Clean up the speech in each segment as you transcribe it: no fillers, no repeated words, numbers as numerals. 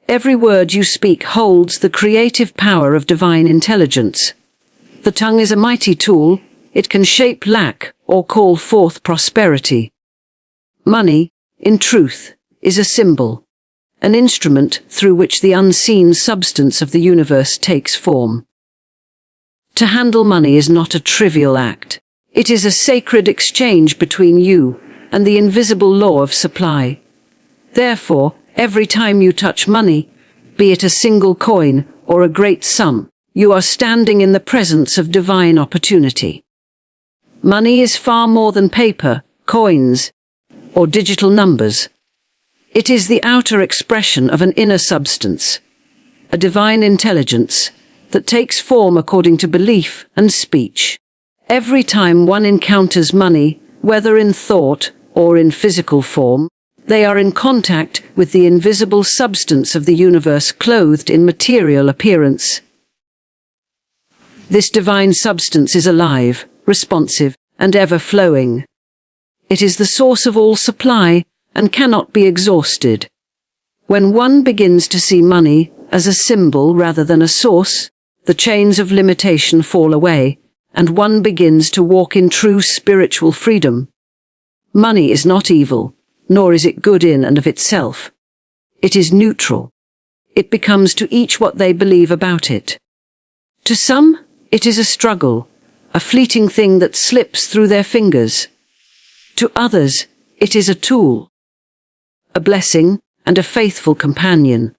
Every word you speak holds the creative power of divine intelligence. The tongue is a mighty tool. It can shape lack or call forth prosperity. Money, in truth, is a symbol, an instrument through which the unseen substance of the universe takes form. To handle money is not a trivial act. It is a sacred exchange between you and the invisible law of supply. Therefore, every time you touch money, be it a single coin or a great sum, you are standing in the presence of divine opportunity. Money is far more than paper, coins, or digital numbers. It is the outer expression of an inner substance, a divine intelligence that takes form according to belief and speech. Every time one encounters money, whether in thought or in physical form, they are in contact with the invisible substance of the universe clothed in material appearance. This divine substance is alive, responsive, and ever-flowing. It is the source of all supply and cannot be exhausted. When one begins to see money as a symbol rather than a source, the chains of limitation fall away, and one begins to walk in true spiritual freedom. Money is not evil, nor is it good in and of itself. It is neutral. It becomes to each what they believe about it. To some, it is a struggle, a fleeting thing that slips through their fingers. To others, it is a tool, a blessing, and a faithful companion.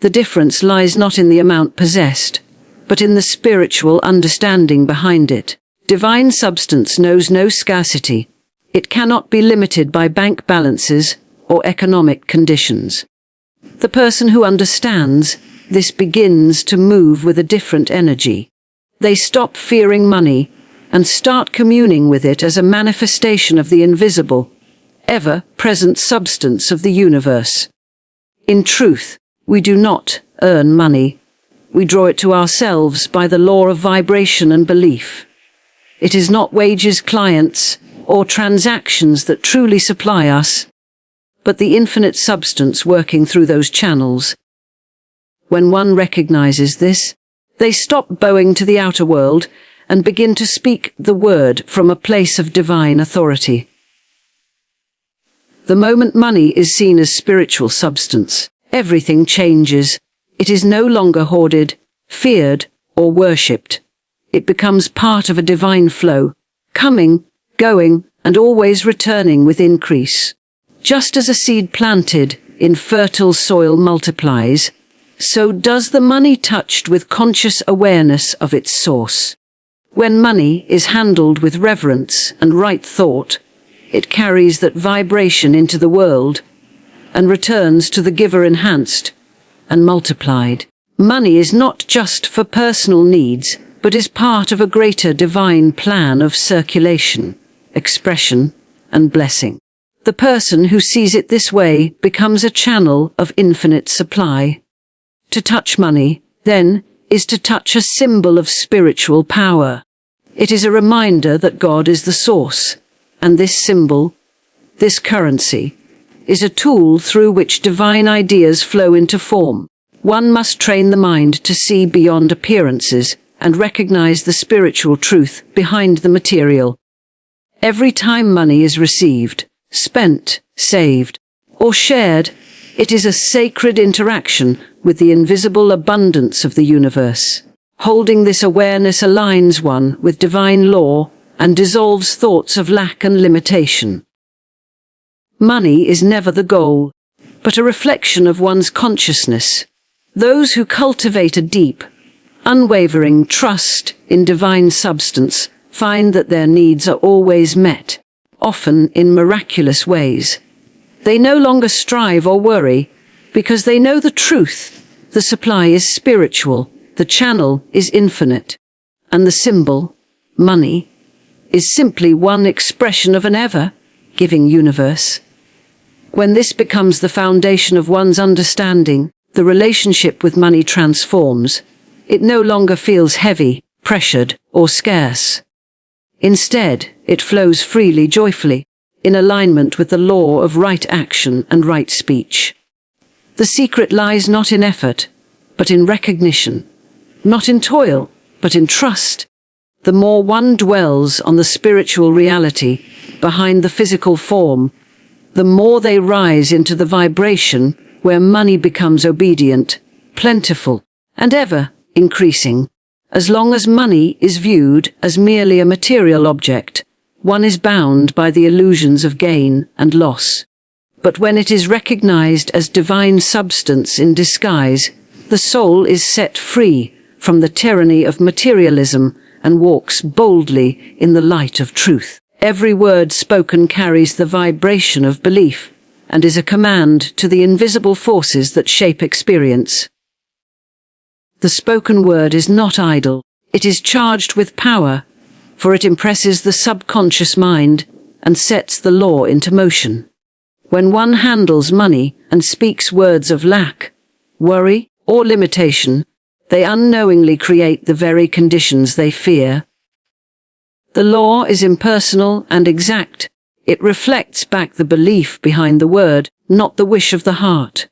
The difference lies not in the amount possessed, but in the spiritual understanding behind it. Divine substance knows no scarcity. It cannot be limited by bank balances or economic conditions. The person who understands this begins to move with a different energy. They stop fearing money and start communing with it as a manifestation of the invisible, ever-present substance of the universe. In truth, we do not earn money. We draw it to ourselves by the law of vibration and belief. It is not wages, clients, or transactions that truly supply us, but the infinite substance working through those channels. When one recognizes this, they stop bowing to the outer world and begin to speak the word from a place of divine authority. The moment money is seen as spiritual substance, everything changes. It is no longer hoarded, feared, or worshipped. It becomes part of a divine flow, coming, going, and always returning with increase. Just as a seed planted in fertile soil multiplies, so does the money touched with conscious awareness of its source. When money is handled with reverence and right thought, it carries that vibration into the world and returns to the giver enhanced and multiplied. Money is not just for personal needs, but is part of a greater divine plan of circulation, expression, and blessing. The person who sees it this way becomes a channel of infinite supply. To touch money, then, is to touch a symbol of spiritual power. It is a reminder that God is the source, and this symbol, this currency, is a tool through which divine ideas flow into form. One must train the mind to see beyond appearances and recognize the spiritual truth behind the material. Every time money is received, spent, saved, or shared, it is a sacred interaction with the invisible abundance of the universe. Holding this awareness aligns one with divine law and dissolves thoughts of lack and limitation. Money is never the goal, but a reflection of one's consciousness. Those who cultivate a deep, unwavering trust in divine substance find that their needs are always met, often in miraculous ways. They no longer strive or worry, because they know the truth. The supply is spiritual, the channel is infinite, and the symbol, money, is simply one expression of an ever-giving universe. When this becomes the foundation of one's understanding, the relationship with money transforms. It no longer feels heavy, pressured, or scarce. Instead, it flows freely, joyfully, in alignment with the law of right action and right speech. The secret lies not in effort, but in recognition, not in toil, but in trust. The more one dwells on the spiritual reality behind the physical form, the more they rise into the vibration where money becomes obedient, plentiful, and ever increasing. As long as money is viewed as merely a material object, one is bound by the illusions of gain and loss. But when it is recognized as divine substance in disguise, the soul is set free from the tyranny of materialism and walks boldly in the light of truth. Every word spoken carries the vibration of belief and is a command to the invisible forces that shape experience. The spoken word is not idle. It is charged with power, for it impresses the subconscious mind and sets the law into motion. When one handles money and speaks words of lack, worry, or limitation, they unknowingly create the very conditions they fear. The law is impersonal and exact. It reflects back the belief behind the word, not the wish of the heart.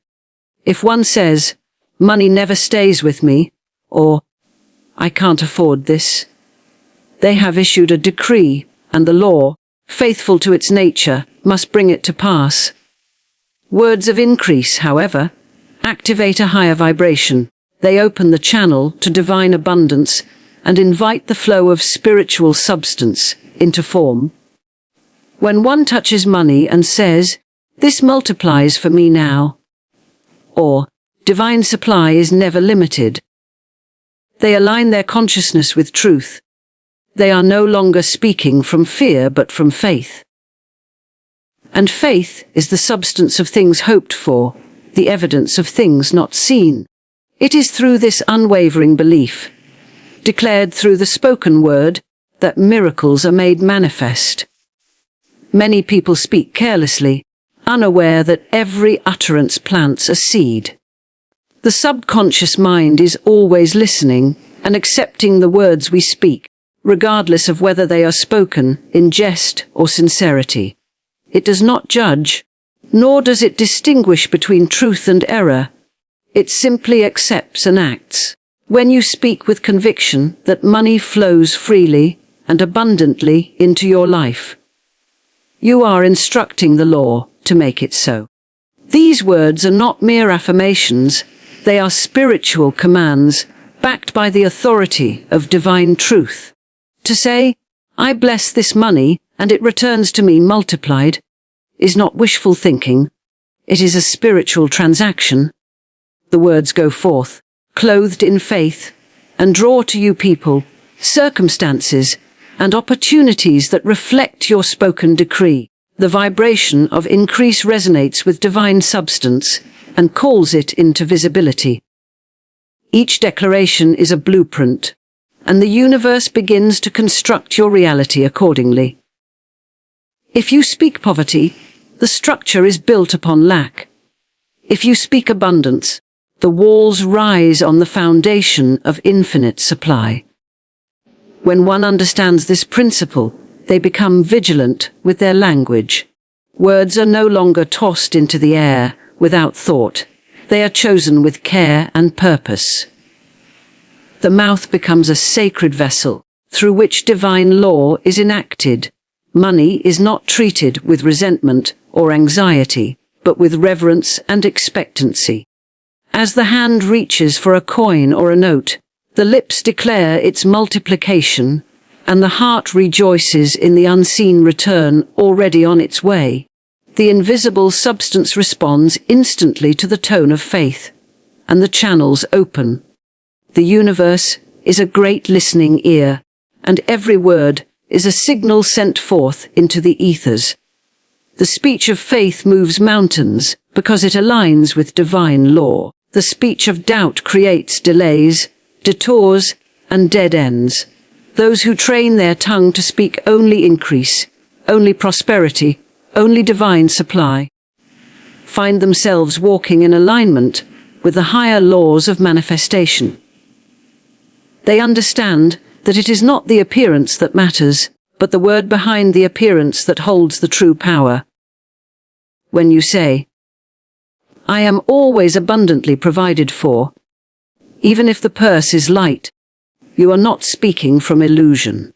If one says, "Money never stays with me," or "I can't afford this," they have issued a decree, and the law, faithful to its nature, must bring it to pass. Words of increase, however, activate a higher vibration. They open the channel to divine abundance and invite the flow of spiritual substance into form. When one touches money and says, "This multiplies for me now," or "Divine supply is never limited," they align their consciousness with truth. They are no longer speaking from fear but from faith. And faith is the substance of things hoped for, the evidence of things not seen. It is through this unwavering belief, declared through the spoken word, that miracles are made manifest. Many people speak carelessly, unaware that every utterance plants a seed. The subconscious mind is always listening and accepting the words we speak, regardless of whether they are spoken in jest or sincerity. It does not judge, nor does it distinguish between truth and error. It simply accepts and acts. When you speak with conviction that money flows freely and abundantly into your life, you are instructing the law to make it so. These words are not mere affirmations, they are spiritual commands backed by the authority of divine truth. To say, "I bless this money and it returns to me multiplied," is not wishful thinking. It is a spiritual transaction. The words go forth, clothed in faith, and draw to you people, circumstances, and opportunities that reflect your spoken decree. The vibration of increase resonates with divine substance and calls it into visibility. Each declaration is a blueprint, and the universe begins to construct your reality accordingly. If you speak poverty, the structure is built upon lack. If you speak abundance, the walls rise on the foundation of infinite supply. When one understands this principle, they become vigilant with their language. Words are no longer tossed into the air without thought. They are chosen with care and purpose. The mouth becomes a sacred vessel through which divine law is enacted. Money is not treated with resentment or anxiety, but with reverence and expectancy. As the hand reaches for a coin or a note, the lips declare its multiplication, and the heart rejoices in the unseen return already on its way. The invisible substance responds instantly to the tone of faith, and the channels open. The universe is a great listening ear, and every word is a signal sent forth into the ethers. The speech of faith moves mountains because it aligns with divine law. The speech of doubt creates delays, detours, and dead ends. Those who train their tongue to speak only increase, only prosperity, only divine supply, find themselves walking in alignment with the higher laws of manifestation. They understand that it is not the appearance that matters, but the word behind the appearance that holds the true power. When you say, I am always abundantly provided for. Even if the purse is light, you are not speaking from illusion.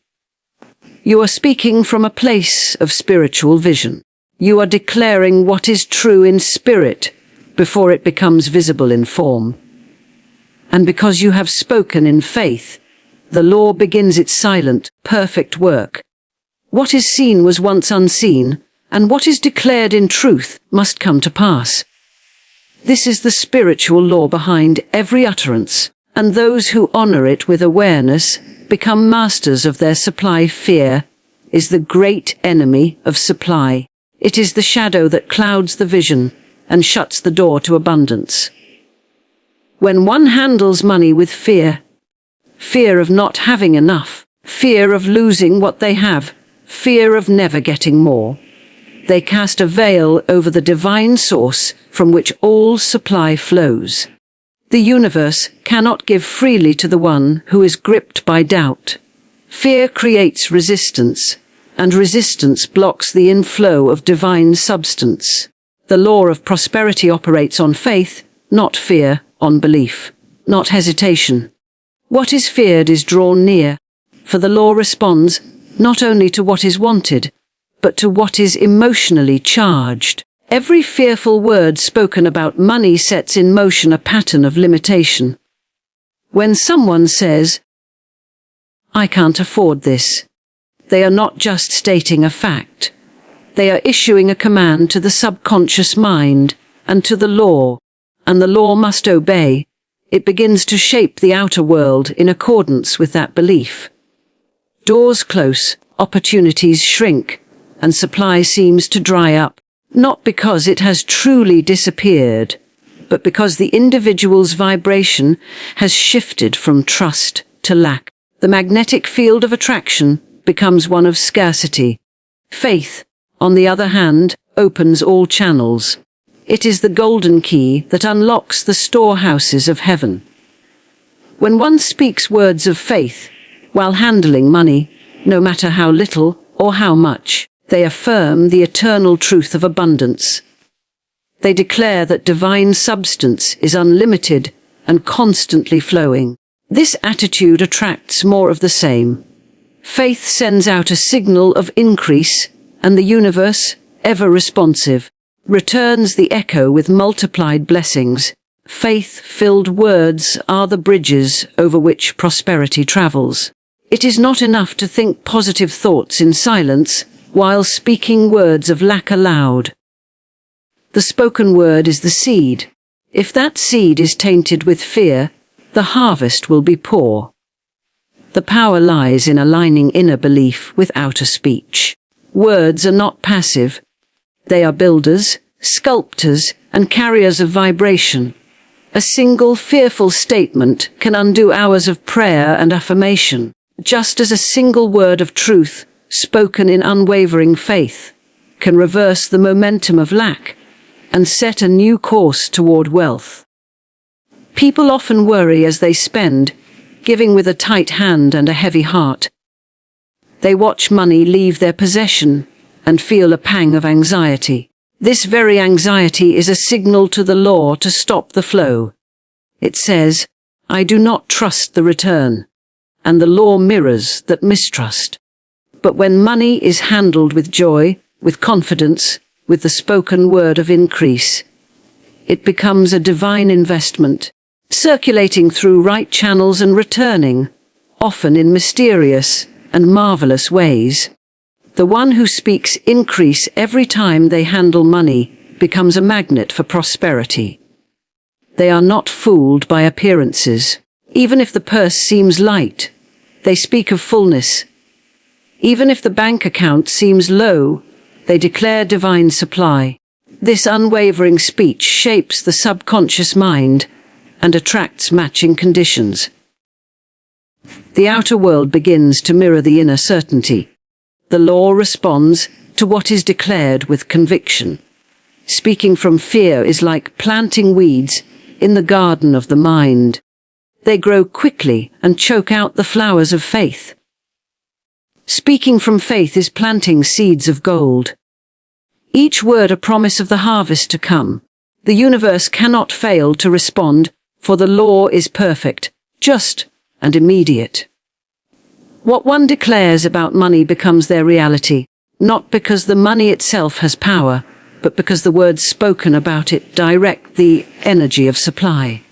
You are speaking from a place of spiritual vision. You are declaring what is true in spirit before it becomes visible in form. And because you have spoken in faith, the law begins its silent, perfect work. What is seen was once unseen, and what is declared in truth must come to pass. This is the spiritual law behind every utterance, and those who honor it with awareness become masters of their supply. Fear is the great enemy of supply. It is the shadow that clouds the vision and shuts the door to abundance. When one handles money with fear, fear of not having enough, fear of losing what they have, fear of never getting more, they cast a veil over the divine source from which all supply flows. The universe cannot give freely to the one who is gripped by doubt. Fear creates resistance, and resistance blocks the inflow of divine substance. The law of prosperity operates on faith, not fear, on belief, not hesitation. What is feared is drawn near, for the law responds not only to what is wanted, but to what is emotionally charged. Every fearful word spoken about money sets in motion a pattern of limitation. When someone says, "I can't afford this," they are not just stating a fact. They are issuing a command to the subconscious mind and to the law, and the law must obey. It begins to shape the outer world in accordance with that belief. Doors close, opportunities shrink, and supply seems to dry up, not because it has truly disappeared, but because the individual's vibration has shifted from trust to lack. The magnetic field of attraction becomes one of scarcity. Faith, on the other hand, opens all channels. It is the golden key that unlocks the storehouses of heaven. When one speaks words of faith, while handling money, no matter how little or how much, they affirm the eternal truth of abundance. They declare that divine substance is unlimited and constantly flowing. This attitude attracts more of the same. Faith sends out a signal of increase, and the universe, ever responsive, returns the echo with multiplied blessings. Faith-filled words are the bridges over which prosperity travels. It is not enough to think positive thoughts in silence while speaking words of lack aloud. The spoken word is the seed. If that seed is tainted with fear, the harvest will be poor. The power lies in aligning inner belief with outer speech. Words are not passive. They are builders, sculptors, and carriers of vibration. A single fearful statement can undo hours of prayer and affirmation, just as a single word of truth, spoken in unwavering faith, can reverse the momentum of lack and set a new course toward wealth. People often worry as they spend, giving with a tight hand and a heavy heart. They watch money leave their possession and feel a pang of anxiety. This very anxiety is a signal to the law to stop the flow. It says, "I do not trust the return," and the law mirrors that mistrust. But when money is handled with joy, with confidence, with the spoken word of increase, it becomes a divine investment, circulating through right channels and returning, often in mysterious and marvelous ways. The one who speaks increase every time they handle money becomes a magnet for prosperity. They are not fooled by appearances. Even if the purse seems light, they speak of fullness. Even if the bank account seems low, they declare divine supply. This unwavering speech shapes the subconscious mind and attracts matching conditions. The outer world begins to mirror the inner certainty. The law responds to what is declared with conviction. Speaking from fear is like planting weeds in the garden of the mind. They grow quickly and choke out the flowers of faith. Speaking from faith is planting seeds of gold. Each word a promise of the harvest to come. The universe cannot fail to respond, for the law is perfect, just, and immediate. What one declares about money becomes their reality, not because the money itself has power, but because the words spoken about it direct the energy of supply.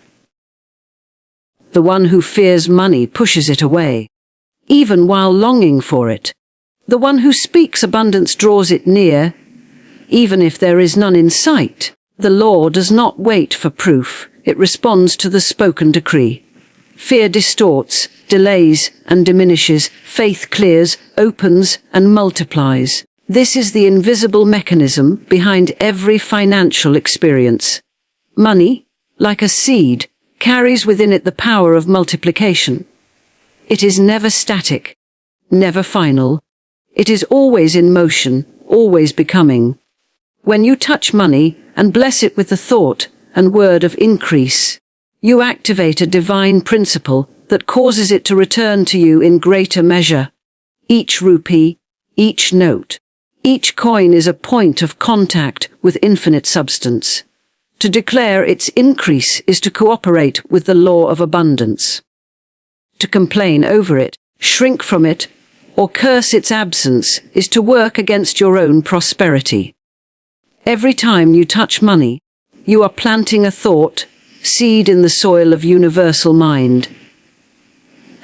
The one who fears money pushes it away, even while longing for it. The one who speaks abundance draws it near, even if there is none in sight. The law does not wait for proof, it responds to the spoken decree. Fear distorts, delays, and diminishes. Faith clears, opens, and multiplies. This is the invisible mechanism behind every financial experience. Money, like a seed, carries within it the power of multiplication. It is never static, never final. It is always in motion, always becoming. When you touch money and bless it with the thought and word of increase, you activate a divine principle that causes it to return to you in greater measure. Each rupee, each note, each coin is a point of contact with infinite substance. To declare its increase is to cooperate with the law of abundance. To complain over it, shrink from it, or curse its absence is to work against your own prosperity. Every time you touch money, you are planting a thought, seed in the soil of universal mind.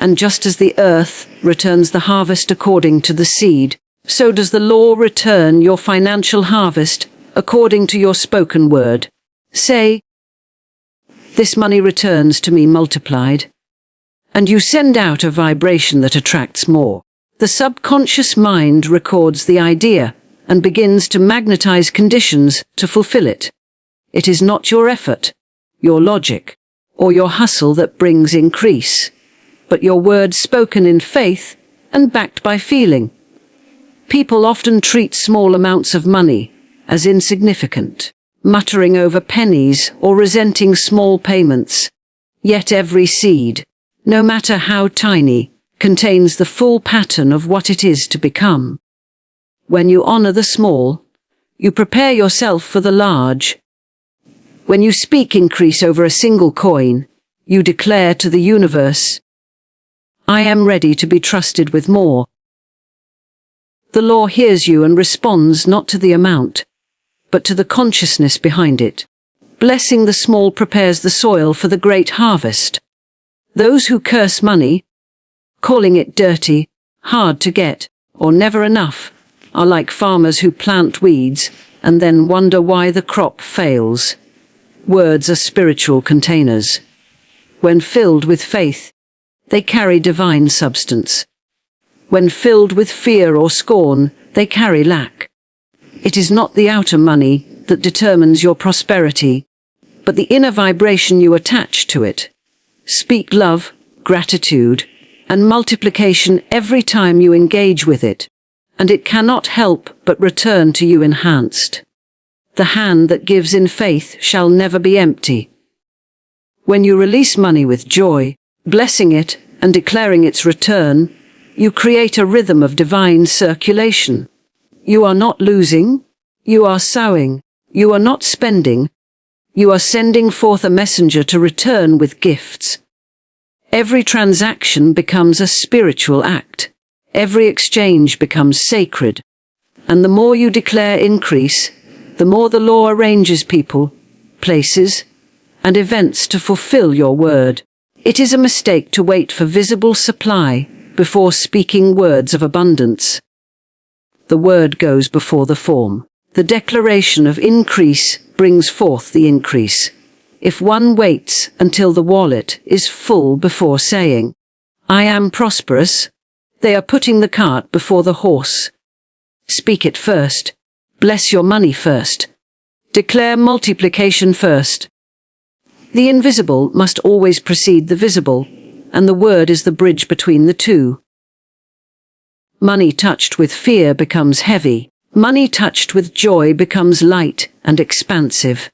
And just as the earth returns the harvest according to the seed, so does the law return your financial harvest according to your spoken word. Say, "This money returns to me multiplied," and you send out a vibration that attracts more. The subconscious mind records the idea and begins to magnetize conditions to fulfill it. It is not your effort, your logic, or your hustle that brings increase, but your words spoken in faith and backed by feeling. People often treat small amounts of money as insignificant, muttering over pennies or resenting small payments. Yet every seed, no matter how tiny, contains the full pattern of what it is to become. When you honor the small, you prepare yourself for the large. When you speak increase over a single coin, you declare to the universe, "I am ready to be trusted with more." The law hears you and responds not to the amount, but to the consciousness behind it. Blessing the small prepares the soil for the great harvest. Those who curse money, calling it dirty, hard to get, or never enough, are like farmers who plant weeds and then wonder why the crop fails. Words are spiritual containers. When filled with faith, they carry divine substance. When filled with fear or scorn, they carry lack. It is not the outer money that determines your prosperity, but the inner vibration you attach to it. Speak love, gratitude, and multiplication every time you engage with it, and it cannot help but return to you enhanced. The hand that gives in faith shall never be empty. When you release money with joy, blessing it and declaring its return, you create a rhythm of divine circulation. You are not losing, you are sowing, you are not spending, you are sending forth a messenger to return with gifts. Every transaction becomes a spiritual act. Every exchange becomes sacred. And the more you declare increase, the more the law arranges people, places, and events to fulfill your word. It is a mistake to wait for visible supply before speaking words of abundance. The word goes before the form. The declaration of increase brings forth the increase. If one waits until the wallet is full before saying, "I am prosperous," they are putting the cart before the horse. Speak it first. Bless your money first. Declare multiplication first. The invisible must always precede the visible, and the word is the bridge between the two. Money touched with fear becomes heavy. Money touched with joy becomes light and expansive.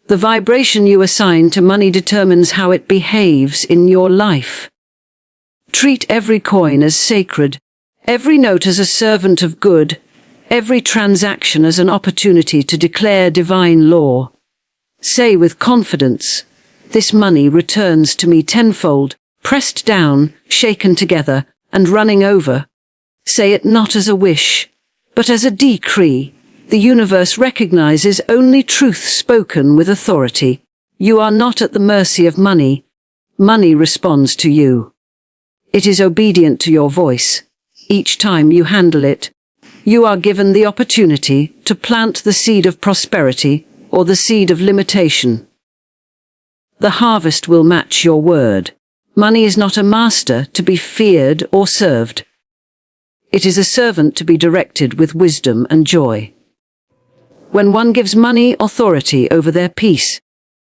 The vibration you assign to money determines how it behaves in your life. Treat every coin as sacred, every note as a servant of good, every transaction as an opportunity to declare divine law. Say with confidence, "This money returns to me tenfold, pressed down, shaken together, and running over." Say it not as a wish, but as a decree. The universe recognizes only truth spoken with authority. You are not at the mercy of money. Money responds to you. It is obedient to your voice. Each time you handle it, you are given the opportunity to plant the seed of prosperity or the seed of limitation. The harvest will match your word. Money is not a master to be feared or served. It is a servant to be directed with wisdom and joy. When one gives money authority over their peace,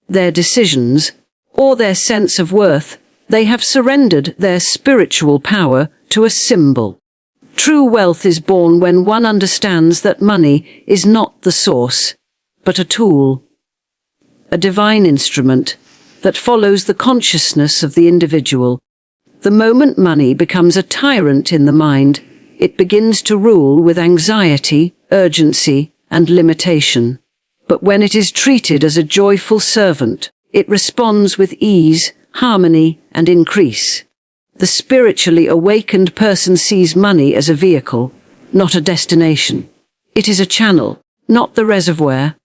their decisions, or their sense of worth, they have surrendered their spiritual power to a symbol. True wealth is born when one understands that money is not the source, but a tool, a divine instrument that follows the consciousness of the individual. The moment money becomes a tyrant in the mind, it begins to rule with anxiety, urgency, and limitation. But when it is treated as a joyful servant, it responds with ease, harmony, and increase. The spiritually awakened person sees money as a vehicle, not a destination. It is a channel, not the reservoir.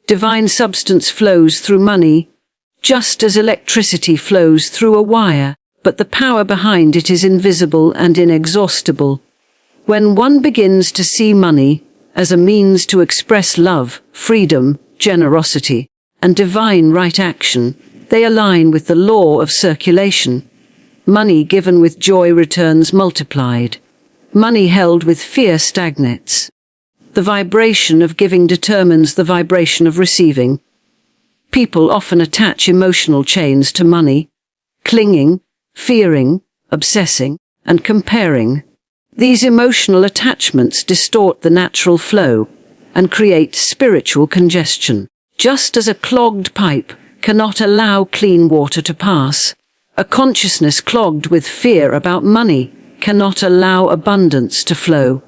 Divine substance flows through money, just as electricity flows through a wire, but the power behind it is invisible and inexhaustible. When one begins to see money as a means to express love, freedom, generosity, and divine right action, they align with the law of circulation. Money given with joy returns multiplied. Money held with fear stagnates. The vibration of giving determines the vibration of receiving. People often attach emotional chains to money, clinging, fearing, obsessing, and comparing. These emotional attachments distort the natural flow and create spiritual congestion. Just as a clogged pipe cannot allow clean water to pass, a consciousness clogged with fear about money cannot allow abundance to flow.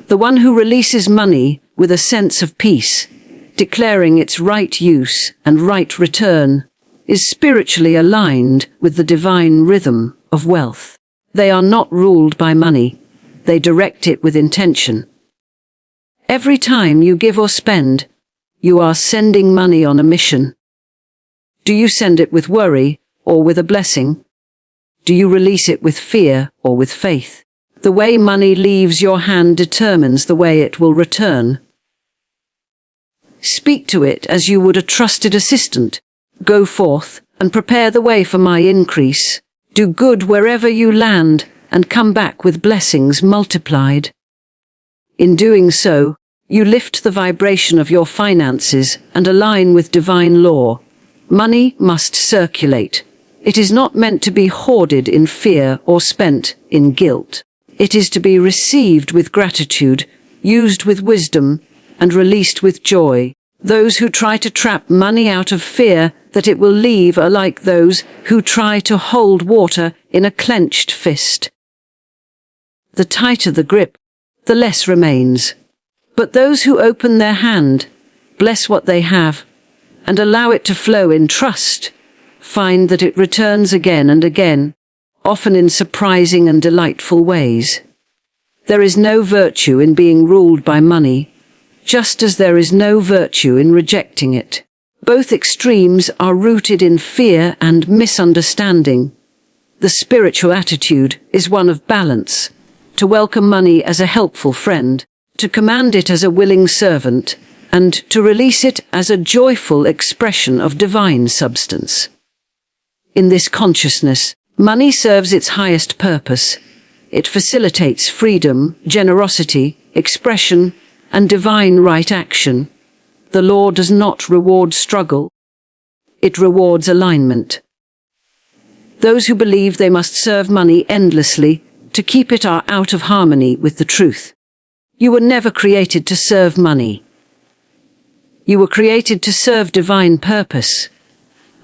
The one who releases money with a sense of peace, declaring its right use and right return, is spiritually aligned with the divine rhythm of wealth. They are not ruled by money. They direct it with intention. Every time you give or spend, you are sending money on a mission. Do you send it with worry or with a blessing? Do you release it with fear or with faith? The way money leaves your hand determines the way it will return. Speak to it as you would a trusted assistant. Go forth and prepare the way for my increase. Do good wherever you land and come back with blessings multiplied. In doing so, you lift the vibration of your finances and align with divine law. Money must circulate. It is not meant to be hoarded in fear or spent in guilt. It is to be received with gratitude, used with wisdom, and released with joy. Those who try to trap money out of fear that it will leave are like those who try to hold water in a clenched fist. The tighter the grip, the less remains. But those who open their hand, bless what they have, and allow it to flow in trust, find that it returns again and again, often in surprising and delightful ways. There is no virtue in being ruled by money, just as there is no virtue in rejecting it. Both extremes are rooted in fear and misunderstanding. The spiritual attitude is one of balance, to welcome money as a helpful friend, to command it as a willing servant, and to release it as a joyful expression of divine substance. In this consciousness, money serves its highest purpose. It facilitates freedom, generosity, expression, and divine right action. The law does not reward struggle. It rewards alignment. Those who believe they must serve money endlessly to keep it are out of harmony with the truth. You were never created to serve money. You were created to serve divine purpose,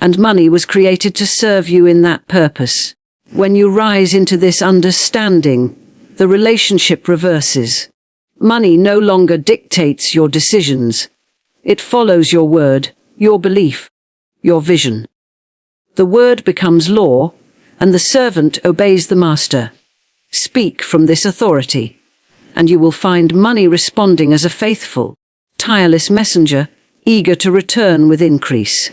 and money was created to serve you in that purpose. When you rise into this understanding, the relationship reverses. Money no longer dictates your decisions. It follows your word, your belief, your vision. The word becomes law, and the servant obeys the master. Speak from this authority, and you will find money responding as a faithful, tireless messenger, eager to return with increase.